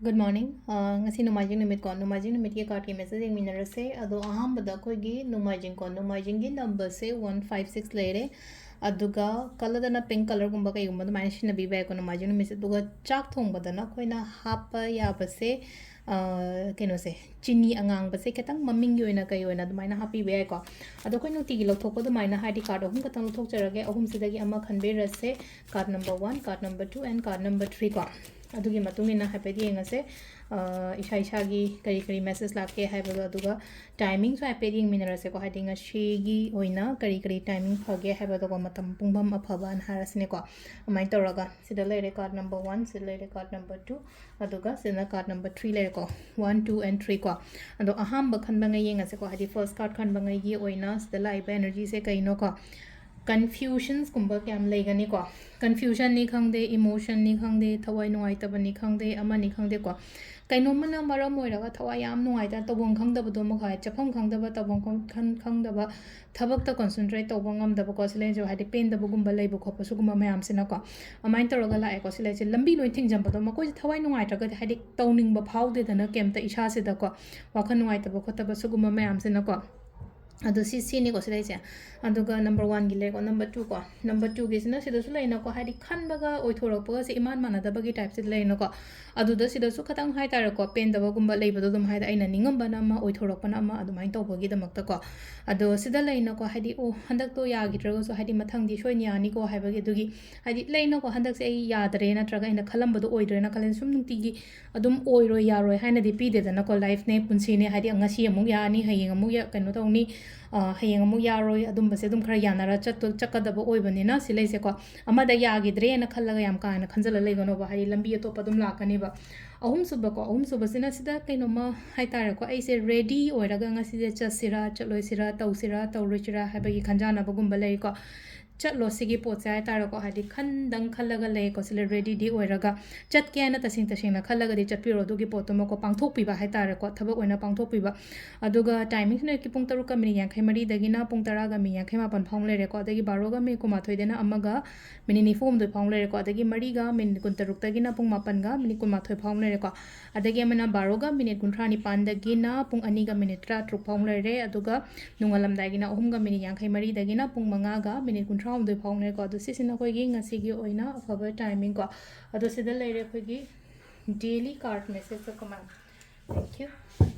Good morning. Ngasi numajing numit ko numajing numit ke card ke message ing minute se ado aham bada ko gi numajing ko numajing gi number se 156 lere aduga color dana pink color gumba kai gumba mai shina bi ba ko numajing numit se duga chak thong bada na koina hapa ya ba se keno se chini angang ba se ketang maming gi oina kai oina du mai na happy ba ko ado ko nuti gi lothok ko du mai na ID card ahum katang lothok charage ahum sidagi ama khanbe rase card number 1 card number 2 and card number 3 ko अदुगी मतुंगिना हाइपेदी यंगसे इशा इशागी करी करी message लाके हाइबदो अदुगा timing so हाइपेदी young मिनरसे को हाइदिंग अशीगी ओइना करी करी timing फगे हाइबदो को मतम पुंगबम अफबा अन हारसने को अमाइ तौरगा सिदा लेरे कार्ड नंबर 1 सिदा लेरे कार्ड नंबर 2 अदुगा सिदा कार्ड नंबर 3 लेरे को 1 2 and 3 को अदो अहाम बखनबंग यंगसे को हाइदि फर्स्ट कार्ड खनबंग ये ओइना सिदा लाइब एनर्जी से कइनो को confusions कुंबा क्या लेगनी को confusion नहीं खंगदे emotion नहीं खंगदे थवाई नुआइतब नहीं खंगदे अमा नहीं खंगदे को कइनोमना मरम ओइरगा थवाई याम नुआइता तबों खंगदबदो मखाय चफम खंगदब तबों खंगदब थबक त concentrate तबो ngमदब को सिले जो हादि पेनदब गुंबा लेबो खोप सुगुमा मयाम सिना को अमाइन तोरगा लाए को सिले से लंबी लोइ थिंगजंबदो मको थवाई नुआइतगा हादि तौनिंग ब फाउदे दना केमता इशा से द को वाखन नुआइतब खोतब सुगुमा मयाम सिना को अदो सी को सिलाइसे अदुगा नंबर 1 गी लेको नंबर 2 को नंबर 2 गी सिना सिदसु लेना को हादि खनबगा ओइथोरपगा से इमान मानदबगी टाइप से लेना को अदुदा सिदसु खतंग हाइ तार को पेनदब गुंबा लेबदो दम हाइदा आइना निंगमबना मा ओइथोरपना मा अदुमाइन तौबगी दमक्ता को अदो सिदा लेना को हादि ओ हंदक तो यागिद्रगसो हादि मथंगदि सोइनि यानी को हाइबगी दुगी हादि लेना को हंदक से यादरे नत्रगा इन खलमबदो ओइद्रेना खलेन सुम नुंतिगी अदुम ओइरो यारोय हाइनादि पीदेदना को लाइफ ने पुंसिने हादि अंगासी अमुग यानी हयेंग अमुग या कनो तौनी हयेंग अमुग यारोय अदुमबसे अदुम खरा यानारा चक्कदब ओइबनिना सिलेसे को अमदा यागिद्रेना खलगा याम काना खंजला लेगनोबा हादि लंबी अतोप अदुम लाकनिबा अहुम सुबसिना सिदा कइनोमा हाइतारे को ऐसे रेडी ओइरगा ngasi चसिरा चलोइसिरा तौसिरा तौरुचिरा हाइबगी खंजानाबगुंबा लेइ को चलो सिगी पोचे हाइ तार को हादि खंदंग खलगा ले को सिले रेडी दी ओइरगा चटके आना तसिंग तसिंगना खलगा दि चटपिरो दुगी पोतो मको पांगथोकपिबा हाइ तार को थबक ओइना पांगथोकपिबा अदुगा टाइमिंग ने कि पुंग 3 मिनिट 53 दगिना पुंग 10 मिनिट 58 फाउंग लेरे को अदगी 12 मिनिट kumathoi देना अमगा मिनिट 4 दो फाउंग लेरे को अदगी 3 मिनिट 23 दगिना पुंग 9 मिनिट kumathoi फाउंग लेरे को अदगी अमना 12 मिनिट 39 दगिना पुंग 2 मिनिट 13 फाउंग लेरे अदुगा नुंगलम दागिना 3 मिनिट 53 दगिना पुंग 5 मिनिट 13 फाउंग लेरे को अदु सिसिना कोइगी ngasi gi oina afaba timing ko adu sida leire koigi daily card message ko man thank you